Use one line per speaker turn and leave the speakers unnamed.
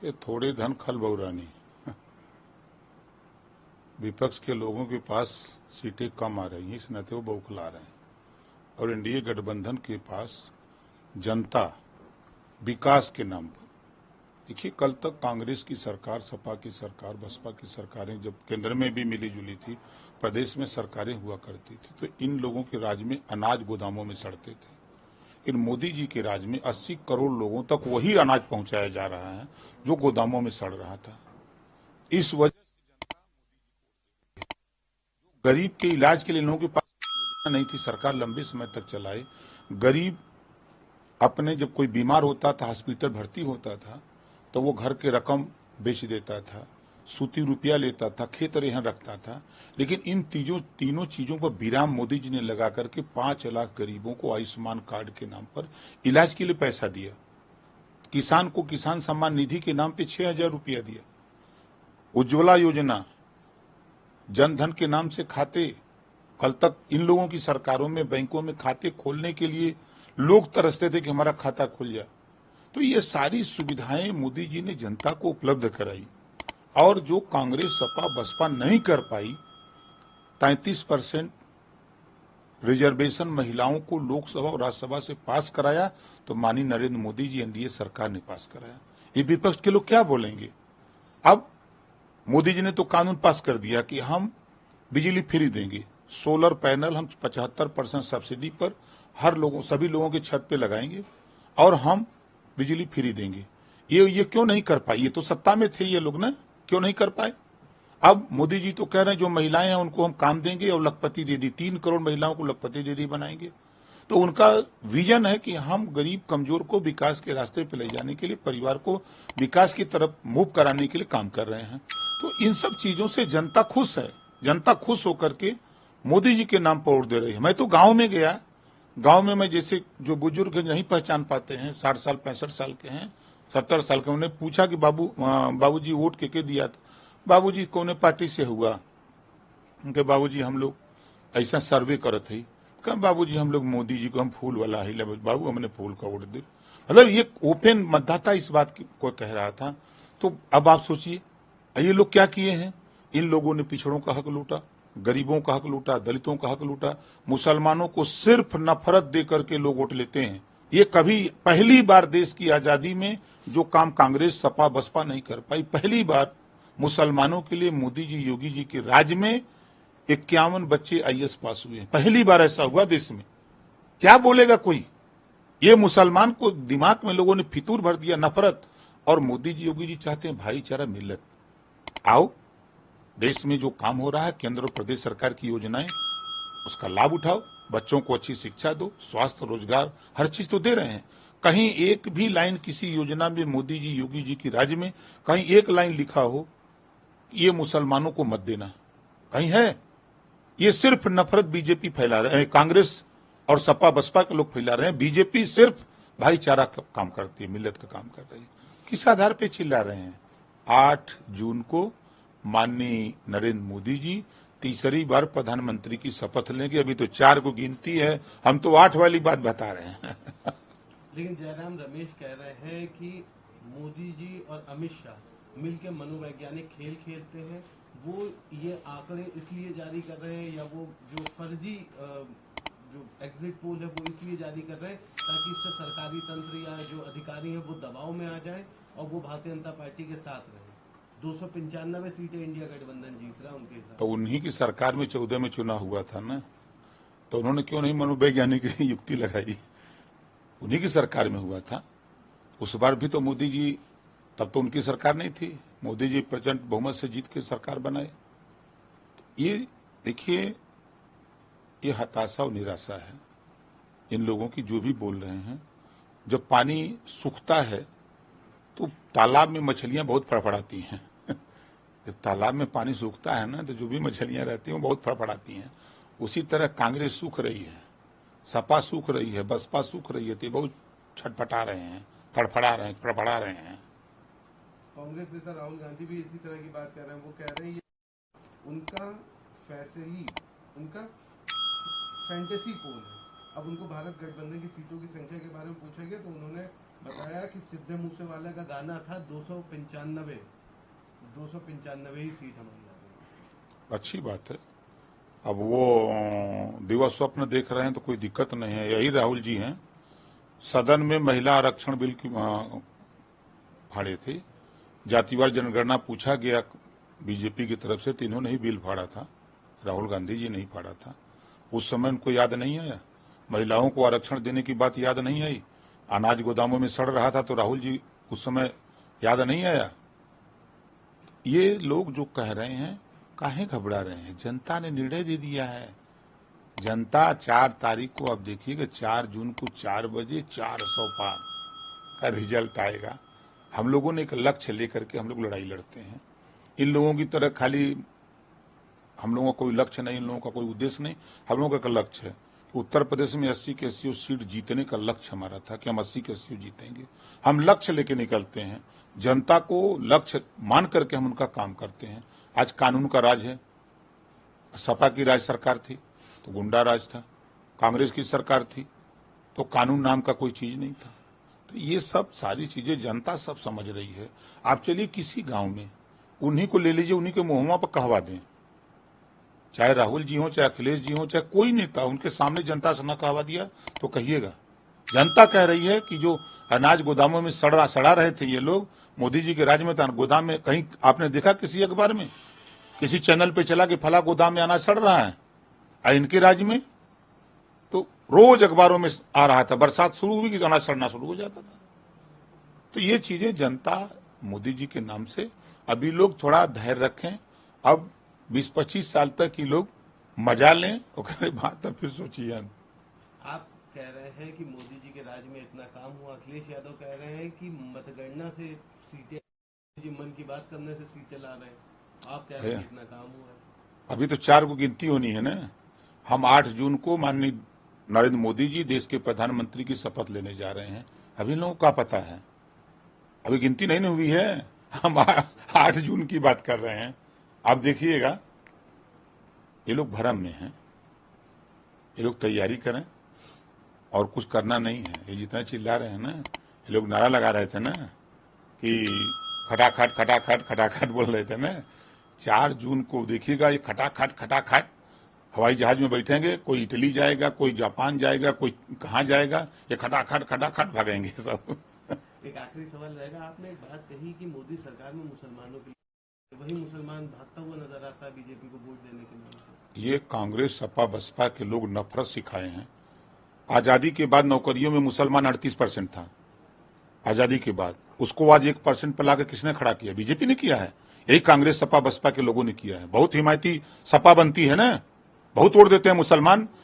कि थोड़े धन खल बहुरानी। विपक्ष के लोगों के पास सीटें कम आ रही हैं, इस नाते वो बौखला रहे हैं। और एनडीए गठबंधन के पास जनता विकास के नाम पर, देखिए कल तक कांग्रेस की सरकार, सपा की सरकार, बसपा की सरकारें जब केंद्र में भी मिली जुली थी, प्रदेश में सरकारें हुआ करती थी, तो इन लोगों के राज में अनाज गोदामों में सड़ते थे। इन मोदी जी के राज में 80 करोड़ लोगों तक वही अनाज पहुंचाया जा रहा है जो गोदामों में सड़ रहा था। इस वजह से गरीब के इलाज के लिए लोगों के पास योजना नहीं थी, सरकार लंबे समय तक चलाए। गरीब अपने जब कोई बीमार होता था, हॉस्पिटल भर्ती होता था, तो वो घर के रकम बेच देता था, सूती रुपया लेता था, खेत रेहन रखता था। लेकिन इन तीनों चीजों पर विराम मोदी जी ने लगा करके 5 लाख गरीबों को आयुष्मान कार्ड के नाम पर इलाज के लिए पैसा दिया। किसान को किसान सम्मान निधि के नाम पे 6,000 रुपया दिया। उज्ज्वला योजना, जनधन के नाम से खाते, कल तक इन लोगों की सरकारों में बैंकों में खाते खोलने के लिए लोग तरसते थे कि हमारा खाता खुल जाए। तो ये सारी सुविधाएं मोदी जी ने जनता को उपलब्ध कराई। और जो कांग्रेस, सपा, बसपा नहीं कर पाई, 33% रिजर्वेशन महिलाओं को लोकसभा और राज्यसभा से पास कराया, तो माननीय नरेंद्र मोदी जी, एनडीए सरकार ने पास कराया। ये विपक्ष के लोग क्या बोलेंगे? अब मोदी जी ने तो कानून पास कर दिया कि हम बिजली फ्री देंगे, सोलर पैनल हम 75% सब्सिडी पर सभी लोगों के छत पे लगाएंगे और हम बिजली फ्री देंगे। ये क्यों नहीं कर पाए? ये तो सत्ता में थे ये लोग ना, क्यों नहीं कर पाए? अब मोदी जी तो कह रहे हैं जो महिलाएं हैं उनको हम काम देंगे और लखपति दीदी, 3 करोड़ महिलाओं को लखपति दीदी बनाएंगे। तो उनका विजन है कि हम गरीब कमजोर को विकास के रास्ते पे ले जाने के लिए, परिवार को विकास की तरफ मूव कराने के लिए काम कर रहे हैं। तो इन सब चीजों से जनता खुश है। जनता खुश होकर के मोदी जी के नाम पर वोट दे रही है। मैं तो गांव में गया, गांव में मैं जैसे जो बुजुर्ग नहीं पहचान पाते हैं, 60 साल 65 साल के हैं, 70 साल के, उन्हें पूछा कि बाबूजी वोट के दिया था? बाबूजी कौन पार्टी से हुआ? उनके बाबूजी हम लोग ऐसा सर्वे करत है। कहा बाबूजी हम लोग मोदी जी को, हम फूल वाला ही लगे, बाबू हमने फूल का वोट दे। मतलब ये ओपन मतदाता इस बात को कह रहा था। तो अब आप सोचिए ये लोग क्या किए हैं? इन लोगों ने पिछड़ों का हक लूटा, गरीबों का हक लूटा, दलितों का हक लूटा, मुसलमानों को सिर्फ नफरत दे करके लोग वोट लेते हैं। ये कभी पहली बार देश की आजादी में जो काम कांग्रेस, सपा, बसपा नहीं कर पाई, पहली बार मुसलमानों के लिए मोदी जी, योगी जी के राज में 51 बच्चे आईएएस पास हुए हैं। पहली बार ऐसा हुआ देश में। क्या बोलेगा कोई? ये मुसलमान को दिमाग में लोगों ने फितूर भर दिया, नफरत। और मोदी जी, योगी जी चाहते हैं भाईचारा, मिलत। आओ, देश में जो काम हो रहा है, केंद्र और प्रदेश सरकार की योजनाएं, उसका लाभ उठाओ, बच्चों को अच्छी शिक्षा दो, स्वास्थ्य, रोजगार, हर चीज तो दे रहे हैं। कहीं एक भी लाइन किसी योजना में मोदी जी, योगी जी की राज्य में कहीं एक लाइन लिखा हो ये मुसलमानों को मत देना? कहीं है? ये सिर्फ नफरत बीजेपी फैला रहे हैं, कांग्रेस और सपा बसपा के लोग फैला रहे हैं। बीजेपी सिर्फ भाईचारा का काम करती है, मिलत का काम कर रही है। किस आधार पे चिल्ला रहे हैं? 8 जून को माननीय नरेंद्र मोदी जी तीसरी बार प्रधानमंत्री की शपथ लेंगे। अभी तो 4 को गिनती है, हम तो 8 वाली बात बता रहे हैं।
लेकिन जयराम रमेश कह रहे हैं कि मोदी जी और अमित शाह मिलकर मनोवैज्ञानिक खेल खेलते हैं। वो ये आंकड़े इसलिए जारी कर रहे हैं, या वो जो फर्जी जो एग्जिट पोल है वो इसलिए जारी कर रहे हैं ताकि इससे सरकारी तंत्र या जो अधिकारी हैं वो दबाव में आ जाए और वो भारतीय जनता पार्टी के साथ रहे। 295 सीटें इंडिया गठबंधन जीत रहा है उनके साथ।
तो उन्हीं की सरकार में 14 में चुनाव हुआ था ना, तो उन्होंने क्यों नहीं मनोवैज्ञानिक युक्ति लगाई? उन्हीं की सरकार में हुआ था। उस बार भी तो मोदी जी, तब तो उनकी सरकार नहीं थी, मोदी जी प्रचंड बहुमत से जीत के सरकार बनाए। ये देखिए, ये हताशा और निराशा है इन लोगों की, जो भी बोल रहे हैं। जब पानी सूखता है तो तालाब में मछलियां बहुत फड़फड़ाती हैं। जब तालाब में पानी सूखता है ना, तो जो भी मछलियां रहती हैं वो बहुत फड़फड़ाती हैं। उसी तरह कांग्रेस सूख रही है, सपा सूख रही है, बसपा सूख रही है, तो बहुत छटपटा रहे हैं, फड़फड़ा रहे हैं, फड़फड़ा रहे हैं।
कांग्रेस नेता राहुल गांधी भी इसी तरह की बात कर रहे हैं। वो कह रहे हैं उनका उनका फैंटेसी पोल है। अब उनको भारत गठबंधन की सीटों की संख्या के बारे में पूछा गया तो उन्होंने बताया कि सिद्धू मूसेवाला का गाना था 295 ही सीट हमारी आ गई।
अच्छी बात है। अब वो दिवा स्वप्न देख रहे हैं तो कोई दिक्कत नहीं है। यही राहुल जी हैं, सदन में महिला आरक्षण बिल की फाड़े थे। जातिवार जनगणना पूछा गया बीजेपी की तरफ से तो इन्होंने ही बिल फाड़ा था, राहुल गांधी जी नहीं फाड़ा था। उस समय उनको याद नहीं आया, महिलाओं को आरक्षण देने की बात याद नहीं आई। अनाज गोदामों में सड़ रहा था तो राहुल जी उस समय याद नहीं आया। ये लोग जो कह रहे हैं काहे घबरा रहे हैं, जनता ने निर्णय दे दिया है। जनता 4 तारीख को, अब देखिएगा 4 जून को 4 बजे 400 पार का रिजल्ट आएगा। हम लोगों ने एक लक्ष्य लेकर के हम लोग लड़ाई लड़ते हैं। इन लोगों की तरह खाली हम लोगों का कोई लक्ष्य नहीं, इन लोगों का कोई उद्देश्य नहीं। हम लोगों का लक्ष्य है उत्तर प्रदेश में 80 के 80 सीट जीतने का लक्ष्य हमारा था कि हम 80 के 80 जीतेंगे। हम लक्ष्य लेके निकलते हैं, जनता को लक्ष्य मान करके हम उनका काम करते हैं। आज कानून का राज है। सपा की राज सरकार थी तो गुंडा राज था, कांग्रेस की सरकार थी तो कानून नाम का कोई चीज नहीं था। तो ये सब सारी चीजें जनता सब समझ रही है। आप चलिए किसी गांव में उन्हीं को ले लीजिए, उन्हीं के मुहम्मा पर कहवा दें, चाहे राहुल जी हो, चाहे अखिलेश जी हो, चाहे कोई नेता, उनके सामने जनता से न कहवा दिया तो कहिएगा। जनता कह रही है कि जो अनाज गोदामों में सड़ा रहे थे ये लोग, मोदी जी के राज में था गोदाम में, कहीं आपने देखा किसी अखबार में, किसी चैनल पे चला कि फला गोदाम में अनाज सड़ रहा है? इनके राज में तो रोज अखबारों में आ रहा था, बरसात शुरू हुई कि अनाज सड़ना शुरू हो जाता था। तो ये चीजें जनता मोदी जी के नाम से, अभी लोग थोड़ा धैर्य रखें। अब 20-25 साल तक ये लोग मजा लें, और बात तो फिर सोचिए।
आप कह रहे हैं कि मोदी जी के राज में इतना काम हुआ, अखिलेश यादव कह रहे हैं कि मतगणना से सीटें, जी मन की बात करने से सीटें ला रहे हैं, आप कह रहे हैं कि इतना काम हुआ है।
अभी तो 4 को गिनती होनी है ना। हम 8 जून को माननीय नरेंद्र मोदी जी देश के प्रधानमंत्री की शपथ लेने जा रहे हैं। अभी लोगों को पता है, अभी गिनती नहीं हुई है। हम 8 जून की बात कर रहे हैं। आप देखिएगा, ये लोग भ्रम में हैं, ये लोग तैयारी करें और कुछ करना नहीं है। ये जितना चिल्ला रहे हैं ना, ये लोग नारा लगा रहे थे ना कि खटाखट खटाखट खटाखट बोल रहे थे ना। 4 जून को देखिएगा, ये खटाखट खटाखट हवाई जहाज में बैठेंगे, कोई इटली जाएगा, कोई जापान जाएगा, कोई कहाँ जाएगा, ये खटाखट खटाखट भागेंगे सब।
एक आखिरी सवाल रहेगा, आपने एक बात कही कि मोदी सरकार में मुसलमानों के लिए, वही मुसलमान भागता हुआ नजर आता है बीजेपी को वोट देने के नाम से।
ये कांग्रेस सपा बसपा के लोग नफरत सिखाए हैं। आजादी के बाद नौकरियों में मुसलमान 38% था, आजादी के बाद उसको आज 1% पर लाकर किसने खड़ा किया? बीजेपी ने किया है। यही कांग्रेस सपा बसपा के लोगों ने किया है। बहुत हिमायती सपा बनती है ना, बहुत वोट देते हैं मुसलमान,